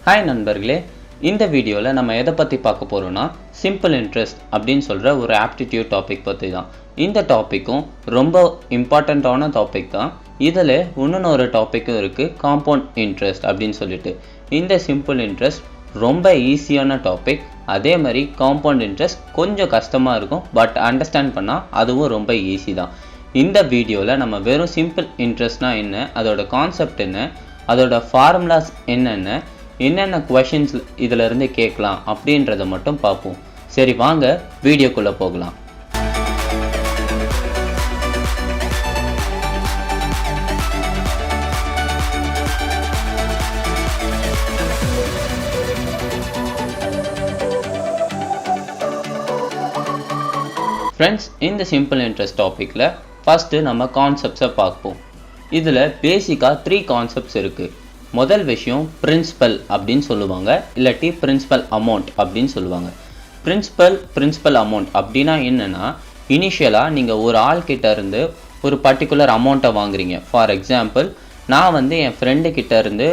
Hi நண்பர்களே, இந்த வீடியோவில் நம்ம எதை பற்றி பார்க்க போகிறோம்னா சிம்பிள் இன்ட்ரெஸ்ட் அப்படின்னு சொல்கிற ஒரு ஆப்டிடியூட் டாபிக் பற்றி தான். இந்த டாப்பிக்கும் ரொம்ப இம்பார்ட்டண்ட்டான டாபிக் தான். இதில் இன்னொரு டாப்பிக்கும் இருக்குது, காம்பவுண்ட் இன்ட்ரெஸ்ட் அப்படின்னு சொல்லிட்டு. இந்த சிம்பிள் இன்ட்ரெஸ்ட் ரொம்ப ஈஸியான டாபிக். அதே மாதிரி காம்பவுண்ட் இன்ட்ரெஸ்ட் கொஞ்சம் கஷ்டமாக இருக்கும், பட் அண்டர்ஸ்டாண்ட் பண்ணால் அதுவும் ரொம்ப ஈஸி தான். இந்த வீடியோவில் நம்ம வெறும் சிம்பிள் இன்ட்ரெஸ்ட்னா என்ன, அதோட கான்செப்ட் என்ன, அதோட ஃபார்முலாஸ் என்னென்ன கொஷின்ஸ் இதில் இருந்து கேட்கலாம் அப்படின்றத மட்டும் பார்ப்போம். சரி, வாங்க வீடியோக்குள்ளே போகலாம். ஃப்ரெண்ட்ஸ், இந்த சிம்பிள் இன்ட்ரெஸ்ட் டாப்பிக்கில் ஃபஸ்ட்டு நம்ம கான்செப்ட்ஸை பார்ப்போம். இதில் பேசிக்காக 3 கான்செப்ட்ஸ் இருக்குது. முதல் விஷயம் பிரின்சிபல் அப்படின்னு சொல்லுவாங்க, இல்லாட்டி பிரின்சிபல் அமௌண்ட் அப்படின்னு சொல்லுவாங்க. பிரின்சிபல் அமௌண்ட் அப்படின்னா என்னென்னா, இனிஷியலாக நீங்கள் ஒரு ஆள்கிட்ட இருந்து ஒரு பர்டிகுலர் அமௌண்ட்டை வாங்குறீங்க. ஃபார் எக்ஸாம்பிள், நான் என் ஃப்ரெண்டு கிட்ட இருந்து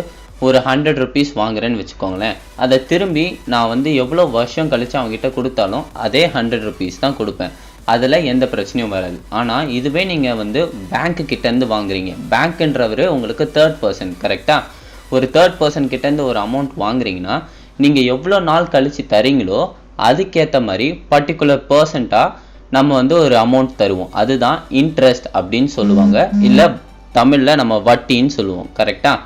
ஒரு 100 rupees வாங்குறேன்னு வச்சுக்கோங்களேன். அதை திரும்பி நான் எவ்வளோ வருஷம் கழித்து அவங்ககிட்ட கொடுத்தாலும் அதே 100 rupees தான் கொடுப்பேன். அதில் எந்த பிரச்சனையும் வராது. ஆனால் இதுவே நீங்கள் பேங்க்கு கிட்டேருந்து வாங்குறீங்க. பேங்க்குன்றவர் உங்களுக்கு தேர்ட் பர்சன், கரெக்டாக? ஒரு தேர்ட் பர்சன் கிட்டேருந்து ஒரு அமௌண்ட் வாங்குறீங்கன்னா நீங்கள் எவ்வளோ நாள் கழித்து தரீங்களோ அதுக்கேற்ற மாதிரி பர்டிகுலர் பர்சன்ட்டாக நம்ம ஒரு அமௌண்ட் தருவோம். அதுதான் இன்ட்ரெஸ்ட் அப்படின்னு சொல்லுவாங்க, இல்லை தமிழில் நம்ம வட்டின்னு சொல்லுவோம், கரெக்டாக?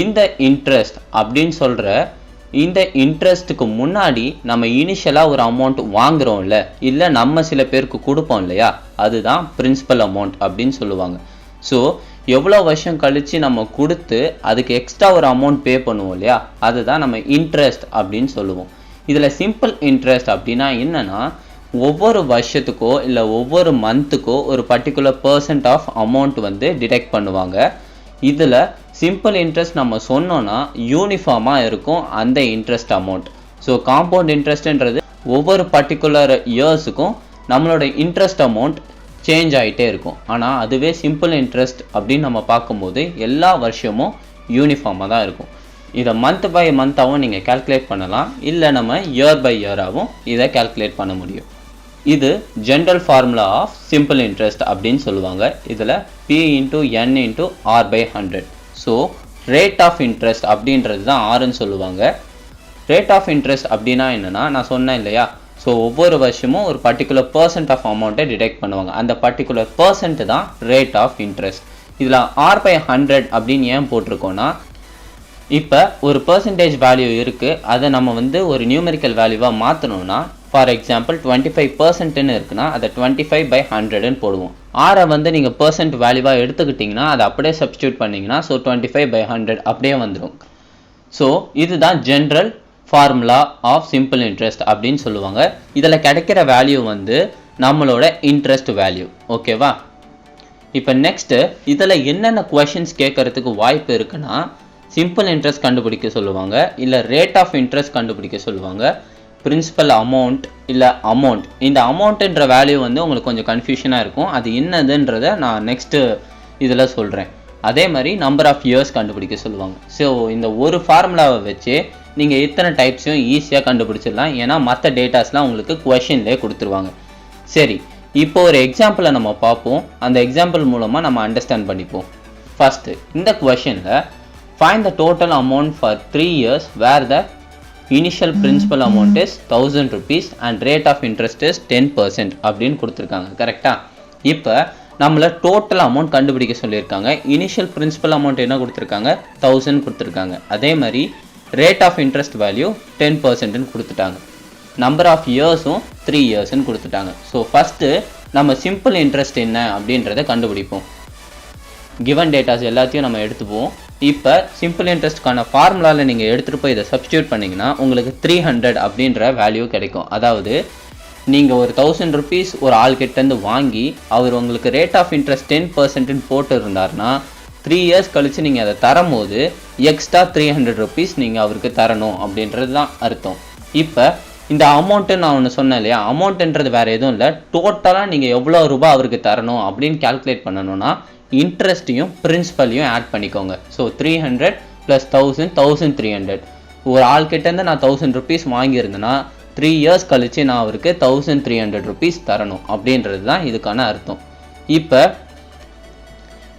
இந்த இன்ட்ரெஸ்ட் அப்படின்னு சொல்கிற இந்த இன்ட்ரெஸ்ட்டுக்கு முன்னாடி நம்ம இனிஷியலாக ஒரு அமௌண்ட் வாங்குகிறோம்ல, இல்லை நம்ம சில பேருக்கு கொடுப்போம் இல்லையா, அதுதான் பிரின்சிபல் அமௌண்ட் அப்படின்னு சொல்லுவாங்க. ஸோ எவ்வளோ வருஷம் கழித்து நம்ம கொடுத்து அதுக்கு எக்ஸ்ட்ரா ஒரு அமௌண்ட் பே பண்ணுவோம் இல்லையா, அதுதான் நம்ம இன்ட்ரெஸ்ட் அப்படின்னு சொல்லுவோம். இதில் சிம்பிள் இன்ட்ரெஸ்ட் அப்படின்னா என்னென்னா, ஒவ்வொரு வருஷத்துக்கோ இல்லை ஒவ்வொரு மந்த்துக்கோ ஒரு particular percent of amount detect பண்ணுவாங்க. இதில் சிம்பிள் இன்ட்ரெஸ்ட் நம்ம சொன்னோன்னா யூனிஃபார்மாக இருக்கும் அந்த இன்ட்ரெஸ்ட் அமௌண்ட். ஸோ காம்பவுண்ட் இன்ட்ரெஸ்ட்ன்றது ஒவ்வொரு பர்டிகுலர் இயர்ஸுக்கும் நம்மளோட இன்ட்ரெஸ்ட் அமௌண்ட் சேஞ்ச் ஆகிட்டே இருக்கும். ஆனால் அதுவே சிம்பிள் இன்ட்ரெஸ்ட் அப்படின்னு நம்ம பார்க்கும்போது எல்லா வருஷமும் யூனிஃபார்மாக தான் இருக்கும். இதை மந்த் பை மந்த்தாகவும் நீங்கள் கால்குலேட் பண்ணலாம், இல்லை நம்ம இயர் பை இயராகவும் இதை கால்குலேட் பண்ண முடியும். இது general formula of simple interest அப்படின்னு சொல்லுவாங்க. இதில் P × N × R/100. So rate of interest அப்படின்றது தான் ஆர்ன்னு சொல்லுவாங்க. ரேட் ஆஃப் இன்ட்ரெஸ்ட் அப்படின்னா என்னென்னா, நான் சொன்னேன் இல்லையா, ஸோ ஒவ்வொரு வருஷமும் ஒரு பர்டிகுலர் பர்சன்ட் ஆஃப் அமௌண்ட்டை டிடெக்ட் பண்ணுவாங்க. அந்த பர்டிகுலர் பர்சன்ட் தான் ரேட் ஆஃப் இன்ட்ரெஸ்ட். இதில் R/100 அப்படின்னு ஏன் போட்டிருக்கோன்னா, இப்போ ஒரு பர்சன்டேஜ் வேல்யூ இருக்குது, அதை நம்ம ஒரு நியூமெரிக்கல் வேல்யூவாக மாற்றணும்னா, ஃபார் எக்ஸாம்பிள் 25%ன்னு இருக்குன்னா அதை 25/100ன்னு போடுவோம். ஆரை நீங்கள் பர்சன்ட் வேல்யூவாக எடுத்துக்கிட்டிங்கன்னா அதை அப்படியே சப்ஸ்டியூட் பண்ணிங்கன்னா ஸோ 25/100 அப்படியே வந்துடும். ஸோ இதுதான் general formula of simple interest அப்படின்னு சொல்லுவாங்க. இதில் கிடைக்கிற வேல்யூ நம்மளோட இன்ட்ரெஸ்ட் வேல்யூ, ஓகேவா? இப்போ நெக்ஸ்ட்டு இதில் என்னென்ன கொஷின்ஸ் கேட்கறதுக்கு வாய்ப்பு இருக்குன்னா, சிம்பிள் இன்ட்ரெஸ்ட் கண்டுபிடிக்க சொல்லுவாங்க, இல்லை ரேட் ஆஃப் இன்ட்ரெஸ்ட் கண்டுபிடிக்க சொல்லுவாங்க, பிரின்சிபல் அமௌண்ட் இல்லை அமௌண்ட். இந்த அமௌண்ட்டுன்ற வேல்யூ உங்களுக்கு கொஞ்சம் கன்ஃபியூஷனாக இருக்கும். அது என்னதுன்றதை நான் நெக்ஸ்ட்டு இதில் சொல்கிறேன். அதே மாதிரி நம்பர் ஆஃப் இயர்ஸ் கண்டுபிடிக்க சொல்லுவாங்க. ஸோ இந்த ஒரு ஃபார்முலாவை வச்சு நீங்கள் இத்தனை டைப்ஸையும் ஈஸியாக கண்டுபிடிச்சிடலாம். ஏன்னா மற்ற டேட்டாஸ்லாம் உங்களுக்கு கொஷின்லேயே கொடுத்துருவாங்க. சரி, இப்போ ஒரு எக்ஸாம்பிளை நம்ம பார்ப்போம். அந்த எக்ஸாம்பிள் மூலமாக நம்ம அண்டர்ஸ்டாண்ட் பண்ணிப்போம். ஃபஸ்ட்டு இந்த கொஷனில் find the total amount for 3 years where the initial principal amount is 1000 rupees and rate of interest is 10% அப்படின்னு கொடுத்துருக்காங்க, கரெக்டாக? இப்போ நம்மளை டோட்டல் அமௌண்ட் கண்டுபிடிக்க சொல்லியிருக்காங்க. இனிஷியல் பிரின்சிபல் அமௌண்ட் என்ன கொடுத்துருக்காங்க, 1000 கொடுத்துருக்காங்க. அதே மாதிரி ரேட் ஆஃப் இன்ட்ரெஸ்ட் வேல்யூ 10%ன்னு கொடுத்துட்டாங்க. நம்பர் ஆஃப் இயர்ஸும் 3 yearsன்னு கொடுத்துட்டாங்க. ஸோ ஃபஸ்ட்டு நம்ம சிம்பிள் இன்ட்ரெஸ்ட் என்ன அப்படின்றத கண்டுபிடிப்போம். கிவன் டேட்டாஸ் எல்லாத்தையும் நம்ம எடுத்துப்போம். இப்போ சிம்பிள் இன்ட்ரெஸ்ட்கான ஃபார்முலாவில் நீங்கள் எடுத்துகிட்டு போய் இதை சப்ஸ்டியூட் பண்ணிங்கன்னா உங்களுக்கு 300 அப்படின்ற வேல்யூ கிடைக்கும். அதாவது நீங்கள் ஒரு 1000 rupees ஒரு ஆள்கிட்டேருந்து வாங்கி அவர் உங்களுக்கு ரேட் ஆஃப் இன்ட்ரெஸ்ட் 10%ன்னு போட்டு இருந்தார்னா 3 years கழித்து நீங்கள் அதை தரும்போது எக்ஸ்ட்ரா 300 rupees நீங்கள் அவருக்கு தரணும் அப்படின்றது தான் அர்த்தம். இப்போ இந்த அமௌண்ட்டு நான் ஒன்று சொன்னேன் இல்லையா, அமௌண்ட்டுன்றது வேறு எதுவும் இல்லை, டோட்டலாக நீங்கள் எவ்வளோ ரூபாய் அவருக்கு தரணும் அப்படின்னு கால்குலேட் பண்ணணும்னா இன்ட்ரெஸ்ட்டையும் பிரின்சிபலையும் ஆட் பண்ணிக்கோங்க. ஸோ 300 + 1000 1300. ஒரு ஆள்கிட்டேருந்து நான் 1000 ருபீஸ் வாங்கியிருந்தேன்னா 3 இயர்ஸ் கழித்து நான் அவருக்கு 1300 ருபீஸ் தரணும் அப்படின்றது தான் இதுக்கான அர்த்தம். இப்போ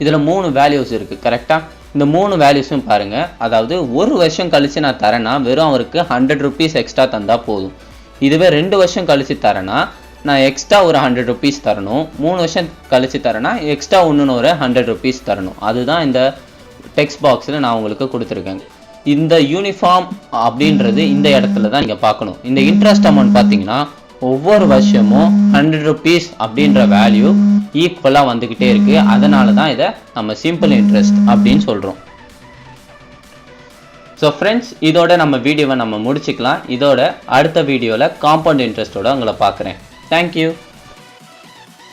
இதில் 3 வேல்யூஸ் இருக்குது கரெக்டாக. இந்த 3 வேல்யூஸும் பாருங்கள். அதாவது ஒரு வருஷம் கழித்து நான் தரேன்னா வெறும் அவருக்கு 100 ருபீஸ் எக்ஸ்ட்ரா தந்தால் போதும். இதுவே 2 வருஷம் கழித்து தரேன்னா நான் எக்ஸ்ட்ரா ஒரு 100 ருபீஸ் தரணும். 3 வருஷம் கழித்து தரேன்னா எக்ஸ்ட்ரா இன்னொன்று ஒரு 100 ருபீஸ் தரணும். அதுதான் இந்த டெக்ஸ்ட் பாக்ஸில் நான் உங்களுக்கு கொடுத்துருக்கேன். இந்த யூனிஃபார்ம் அப்படின்றது இந்த இடத்துல தான் நீங்கள் பார்க்கணும். இந்த இன்ட்ரெஸ்ட் அமௌண்ட் பார்த்தீங்கன்னா ஒவ்வொரு வருஷமும் 100 ருபீஸ் அப்படின்ற வேல்யூ ஈக்குவலாக வந்துக்கிட்டே இருக்குது. அதனால தான் இதை நம்ம சிம்பிள் இன்ட்ரெஸ்ட் அப்படின்னு சொல்கிறோம். ஸோ ஃப்ரெண்ட்ஸ், இதோட நம்ம வீடியோவை நம்ம முடிச்சுக்கலாம். இதோட அடுத்த வீடியோவில் காம்பவுண்ட் இன்ட்ரெஸ்ட்டோட உங்களை பார்க்குறேன். தேங்க்யூ.